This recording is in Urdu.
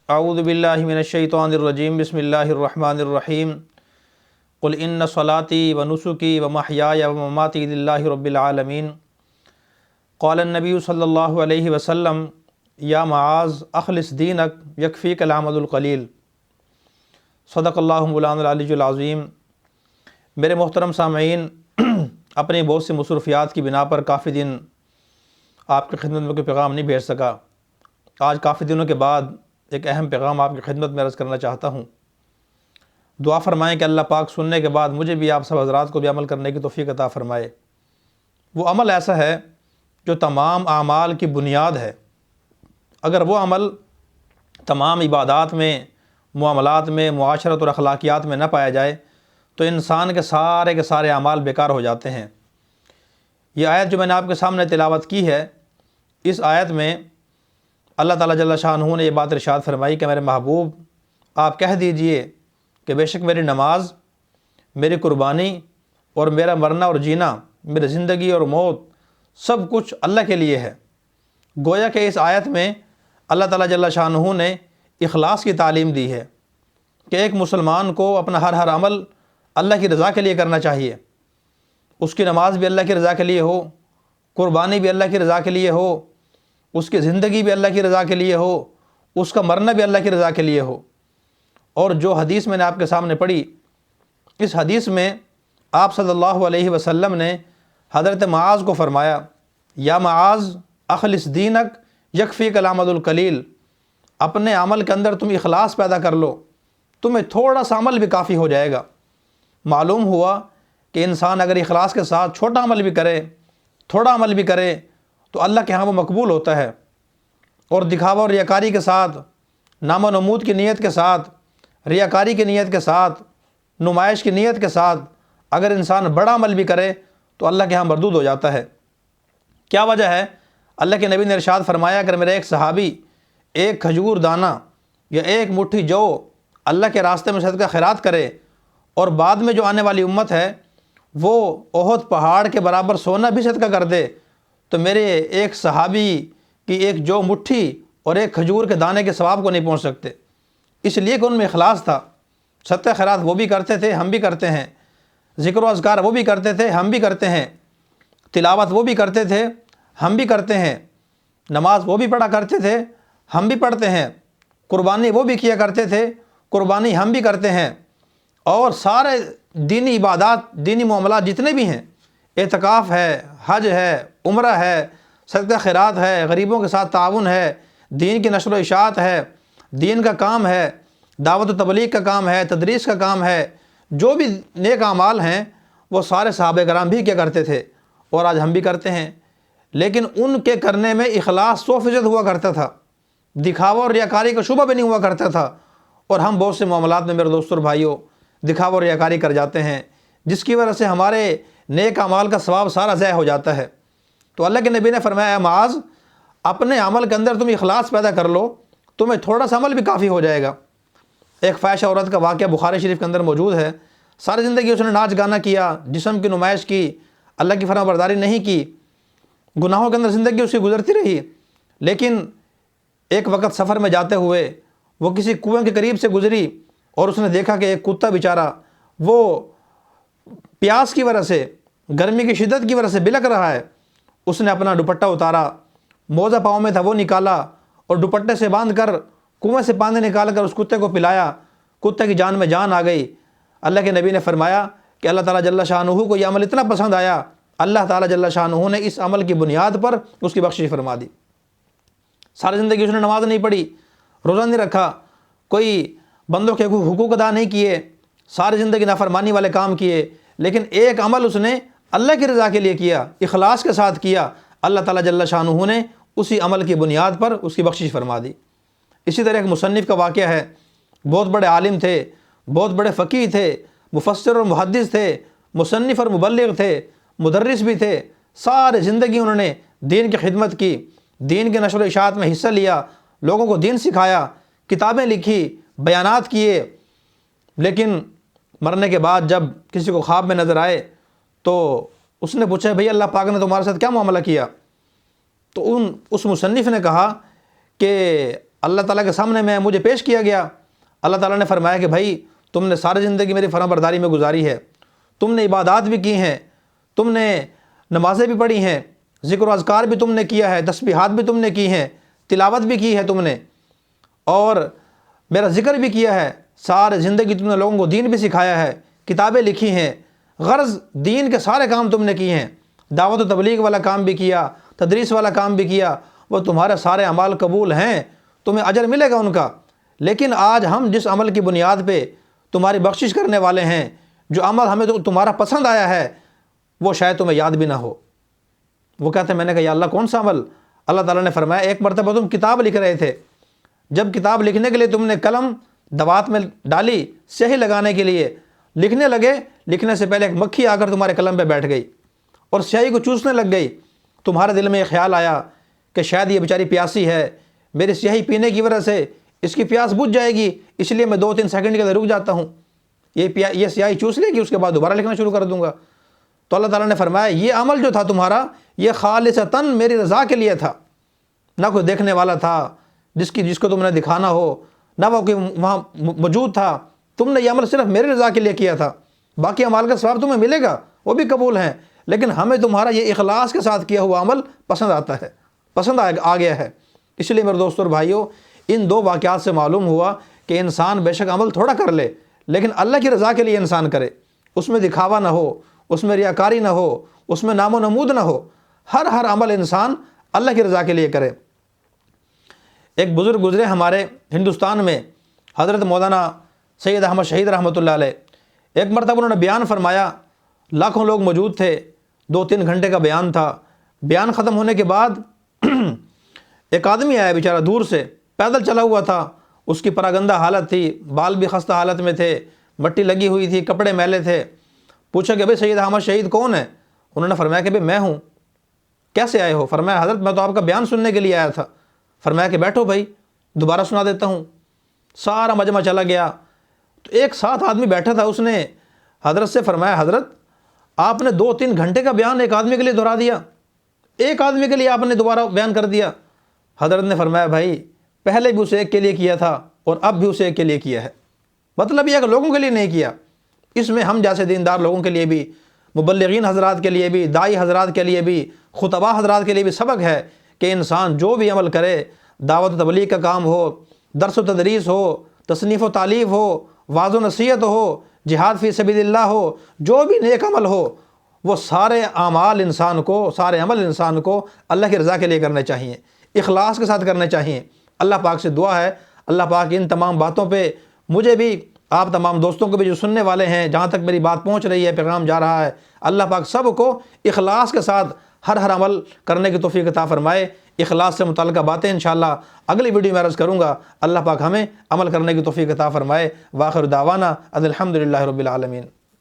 اعوذ باللہ من الشیطان الرجیم بسم اللہ الرحمن الرحیم قل ان صلاتی و نسکی و محیای و مماتی للہ رب العالمین قال النبی صلی اللہ علیہ وسلم یا معاذ اخلص دینک یکفیک العمل القلیل۔ صدق اللہ مولانا العلی العظیم۔ میرے محترم سامعین، اپنی بہت سی مصروفیات کی بنا پر کافی دن آپ کی خدمت میں کوئی پیغام نہیں بھیج سکا۔ آج کافی دنوں کے بعد ایک اہم پیغام آپ کی خدمت میں عرض کرنا چاہتا ہوں۔ دعا فرمائیں کہ اللہ پاک سننے کے بعد مجھے بھی آپ سب حضرات کو بھی عمل کرنے کی توفیق عطا فرمائے۔ وہ عمل ایسا ہے جو تمام اعمال کی بنیاد ہے۔ اگر وہ عمل تمام عبادات میں، معاملات میں، معاشرت اور اخلاقیات میں نہ پایا جائے تو انسان کے سارے اعمال بیکار ہو جاتے ہیں۔ یہ آیت جو میں نے آپ کے سامنے تلاوت کی ہے، اس آیت میں اللہ تعالیٰ جل شانہ نے یہ بات ارشاد فرمائی کہ میرے محبوب آپ کہہ دیجئے کہ بے شک میری نماز، میری قربانی اور میرا مرنا اور جینا، میری زندگی اور موت سب کچھ اللہ کے لیے ہے۔ گویا کہ اس آیت میں اللہ تعالیٰ جل شانہ نے اخلاص کی تعلیم دی ہے کہ ایک مسلمان کو اپنا ہر عمل اللہ کی رضا کے لیے کرنا چاہیے۔ اس کی نماز بھی اللہ کی رضا کے لیے ہو، قربانی بھی اللہ کی رضا کے لیے ہو، اس کی زندگی بھی اللہ کی رضا کے لیے ہو، اس کا مرنا بھی اللہ کی رضا کے لیے ہو۔ اور جو حدیث میں نے آپ کے سامنے پڑھی، اس حدیث میں آپ صلی اللہ علیہ وسلم نے حضرت معاذ کو فرمایا، یا معاذ اخلص دینک یکفیک العمل القلیل، اپنے عمل کے اندر تم اخلاص پیدا کر لو، تمہیں تھوڑا سا عمل بھی کافی ہو جائے گا۔ معلوم ہوا کہ انسان اگر اخلاص کے ساتھ چھوٹا عمل بھی کرے، تھوڑا عمل بھی کرے تو اللہ کے ہاں وہ مقبول ہوتا ہے۔ اور دکھاوا اور ریاکاری کے ساتھ، نام و نمود کی نیت کے ساتھ، ریاکاری کی نیت کے ساتھ، نمائش کی نیت کے ساتھ اگر انسان بڑا عمل بھی کرے تو اللہ کے ہاں مردود ہو جاتا ہے۔ کیا وجہ ہے؟ اللہ کے نبی نے ارشاد فرمایا کہ میرے ایک صحابی ایک کھجور دانہ یا ایک مٹھی جو اللہ کے راستے میں صدقہ خیرات کرے اور بعد میں جو آنے والی امت ہے وہ احد پہاڑ کے برابر سونا بھی صدقہ کر دے تو میرے ایک صحابی کی ایک جو مٹھی اور ایک کھجور کے دانے کے ثواب کو نہیں پہنچ سکتے۔ اس لیے کہ ان میں اخلاص تھا۔ صدقہ خیرات وہ بھی کرتے تھے، ہم بھی کرتے ہیں۔ ذکر و اذکار وہ بھی کرتے تھے، ہم بھی کرتے ہیں۔ تلاوت وہ بھی کرتے تھے، ہم بھی کرتے ہیں۔ نماز وہ بھی پڑھا کرتے تھے، ہم بھی پڑھتے ہیں۔ قربانی وہ بھی کیا کرتے تھے، قربانی ہم بھی کرتے ہیں۔ اور سارے دینی عبادات، دینی معاملات جتنے بھی ہیں، اعتکاف ہے، حج ہے، عمرہ ہے، صدقہ خیرات ہے، غریبوں کے ساتھ تعاون ہے، دین کی نشر و اشاعت ہے، دین کا کام ہے، دعوت و تبلیغ کا کام ہے، تدریس کا کام ہے، جو بھی نیک اعمال ہیں وہ سارے صحابہ کرام بھی کیا کرتے تھے اور آج ہم بھی کرتے ہیں۔ لیکن ان کے کرنے میں اخلاص 100% ہوا کرتا تھا، دکھاوا اور ریاکاری کا شبہ بھی نہیں ہوا کرتا تھا۔ اور ہم بہت سے معاملات میں میرے دوستوں اور بھائیوں دکھاوا اور ریاکاری کر جاتے ہیں، جس کی وجہ سے ہمارے نیک اعمال کا ثواب سارا ضائع ہو جاتا ہے۔ تو اللہ کے نبی نے فرمایا، معاذ اپنے عمل کے اندر تم اخلاص پیدا کر لو، تمہیں تھوڑا سا عمل بھی کافی ہو جائے گا۔ ایک فاحشہ عورت کا واقعہ بخاری شریف کے اندر موجود ہے۔ ساری زندگی اس نے ناچ گانا کیا، جسم کی نمائش کی، اللہ کی فرما برداری نہیں کی، گناہوں کے اندر زندگی اس کی گزرتی رہی۔ لیکن ایک وقت سفر میں جاتے ہوئے وہ کسی کنویں کے قریب سے گزری اور اس نے دیکھا کہ ایک کتا بیچارہ وہ پیاس کی وجہ سے، گرمی کی شدت کی وجہ سے بلک رہا ہے۔ اس نے اپنا دوپٹہ اتارا، موزہ پاؤں میں تھا وہ نکالا اور دوپٹے سے باندھ کر کنویں سے پانی نکال کر اس کتے کو پلایا۔ کتے کی جان میں جان آ گئی۔ اللہ کے نبی نے فرمایا کہ اللہ تعالیٰ جل شانہ کو یہ عمل اتنا پسند آیا، اللہ تعالیٰ جل شانہ نے اس عمل کی بنیاد پر اس کی بخشش فرما دی۔ ساری زندگی اس نے نماز نہیں پڑھی، روزہ نہیں رکھا، کوئی بندوں کے حقوق ادا نہیں کیے، ساری زندگی نافرمانی والے کام کیے، لیکن ایک عمل اس نے اللہ کی رضا کے لیے کیا، اخلاص کے ساتھ کیا، اللہ تعالیٰ جل شانہ نے اسی عمل کی بنیاد پر اس کی بخشش فرما دی۔ اسی طرح ایک مصنف کا واقعہ ہے۔ بہت بڑے عالم تھے، بہت بڑے فقیہ تھے، مفسر اور محدث تھے، مصنف اور مبلغ تھے، مدرس بھی تھے۔ سارے زندگی انہوں نے دین کی خدمت کی، دین کے نشر و اشاعت میں حصہ لیا، لوگوں کو دین سکھایا، کتابیں لکھی، بیانات کیے۔ لیکن مرنے کے بعد جب کسی کو خواب میں نظر آئے تو اس نے پوچھا، بھئی اللہ پاک نے تمہارے ساتھ کیا معاملہ کیا؟ تو اس مصنف نے کہا کہ اللہ تعالیٰ کے سامنے مجھے پیش کیا گیا۔ اللہ تعالیٰ نے فرمایا کہ بھائی تم نے ساری زندگی میری فرما برداری میں گزاری ہے، تم نے عبادات بھی کی ہیں، تم نے نمازیں بھی پڑھی ہیں، ذکر و اذکار بھی تم نے کیا ہے، تسبیحات بھی تم نے کی ہیں، تلاوت بھی کی ہے تم نے، اور میرا ذکر بھی کیا ہے، سارے زندگی تم نے لوگوں کو دین بھی سکھایا ہے، کتابیں لکھی ہیں، غرض دین کے سارے کام تم نے کیے ہیں، دعوت و تبلیغ والا کام بھی کیا، تدریس والا کام بھی کیا، وہ تمہارے سارے اعمال قبول ہیں، تمہیں اجر ملے گا ان کا۔ لیکن آج ہم جس عمل کی بنیاد پہ تمہاری بخشش کرنے والے ہیں، جو عمل ہمیں تمہارا پسند آیا ہے، وہ شاید تمہیں یاد بھی نہ ہو۔ وہ کہتے ہیں میں نے کہا یا اللہ کون سا عمل؟ اللہ تعالیٰ نے فرمایا ایک مرتبہ تم کتاب لکھ رہے تھے، جب کتاب لکھنے کے لیے تم نے قلم دوات میں ڈالی سیاہی لگانے کے لیے، لکھنے لگے، لکھنے سے پہلے ایک مکھی آ کر تمہارے قلم پہ بیٹھ گئی اور سیاہی کو چوسنے لگ گئی۔ تمہارے دل میں یہ خیال آیا کہ شاید یہ بیچاری پیاسی ہے، میری سیاہی پینے کی وجہ سے اس کی پیاس بجھ جائے گی، اس لیے میں 2-3 سیکنڈ کے لیے رک جاتا ہوں، یہ سیاہی چوس لے گی، اس کے بعد دوبارہ لکھنا شروع کر دوں گا۔ تو اللہ تعالیٰ نے فرمایا یہ عمل جو تھا تمہارا، یہ خالصتاً میری رضا کے لیے تھا، نہ کوئی دیکھنے والا تھا جس کو تم نے دکھانا ہو، نہ وہ کوئی وہاں موجود تھا، تم نے یہ عمل صرف میری رضا کے لیے کیا تھا۔ باقی اعمال کا ثواب تمہیں ملے گا، وہ بھی قبول ہیں، لیکن ہمیں تمہارا یہ اخلاص کے ساتھ کیا ہوا عمل پسند آتا ہے، پسند آ گیا ہے۔ اس لیے میرے دوستوں اور بھائیوں، ان 2 واقعات سے معلوم ہوا کہ انسان بے شک عمل تھوڑا کر لے، لیکن اللہ کی رضا کے لیے انسان کرے، اس میں دکھاوا نہ ہو، اس میں ریاکاری نہ ہو، اس میں نام و نمود نہ ہو، ہر عمل انسان اللہ کی رضا کے لیے کرے۔ ایک بزرگ گزرے ہمارے ہندوستان میں، حضرت مولانا سید احمد شہید رحمۃ اللہ علیہ، ایک مرتبہ انہوں نے بیان فرمایا، لاکھوں لوگ موجود تھے، 2-3 گھنٹے کا بیان تھا۔ بیان ختم ہونے کے بعد ایک آدمی آیا بیچارہ دور سے، پیدل چلا ہوا تھا، اس کی پراگندہ حالت تھی، بال بھی خستہ حالت میں تھے، مٹی لگی ہوئی تھی، کپڑے میلے تھے۔ پوچھا کہ بھئی سید احمد شہید کون ہے؟ انہوں نے فرمایا کہ بھئی میں ہوں۔ کیسے آئے ہو؟ فرمایا حضرت میں تو آپ کا بیان سننے کے لیے آیا تھا۔ فرمایا کہ بیٹھو بھائی دوبارہ سنا دیتا ہوں۔ سارا مجمع چلا گیا، تو ایک ساتھ آدمی بیٹھا تھا، اس نے حضرت سے فرمایا حضرت آپ نے 2-3 گھنٹے کا بیان ایک آدمی کے لیے دہرا دیا، ایک آدمی کے لیے آپ نے دوبارہ بیان کر دیا۔ حضرت نے فرمایا بھائی پہلے بھی اسے ایک کے لیے کیا تھا اور اب بھی اسے ایک کے لیے کیا ہے، مطلب یہ کہ لوگوں کے لیے نہیں کیا۔ اس میں ہم جیسے دیندار لوگوں کے لیے بھی، مبلغین حضرات کے لیے بھی، داعی حضرات کے لیے بھی، خطباء حضرات کے لیے بھی سبق ہے کہ انسان جو بھی عمل کرے، دعوت و تبلیغ کا کام ہو، درس و تدریس ہو، تصنیف و تالیف ہو، وعظ و نصیحت ہو، جہاد فی سبیل اللہ ہو، جو بھی نیک عمل ہو، وہ سارے عمل انسان کو اللہ کی رضا کے لیے کرنے چاہیے، اخلاص کے ساتھ کرنے چاہیے۔ اللہ پاک سے دعا ہے اللہ پاک ان تمام باتوں پہ مجھے بھی، آپ تمام دوستوں کو بھی جو سننے والے ہیں، جہاں تک میری بات پہنچ رہی ہے، پیغام جا رہا ہے، اللہ پاک سب کو اخلاص کے ساتھ ہر عمل کرنے کی توفیق عطا فرمائے۔ اخلاص سے متعلقہ باتیں انشاءاللہ اگلی ویڈیو میں عرض کروں گا۔ اللہ پاک ہمیں عمل کرنے کی توفیق عطا فرمائے۔ وآخر دعوانا ان الحمدللہ رب العالمین۔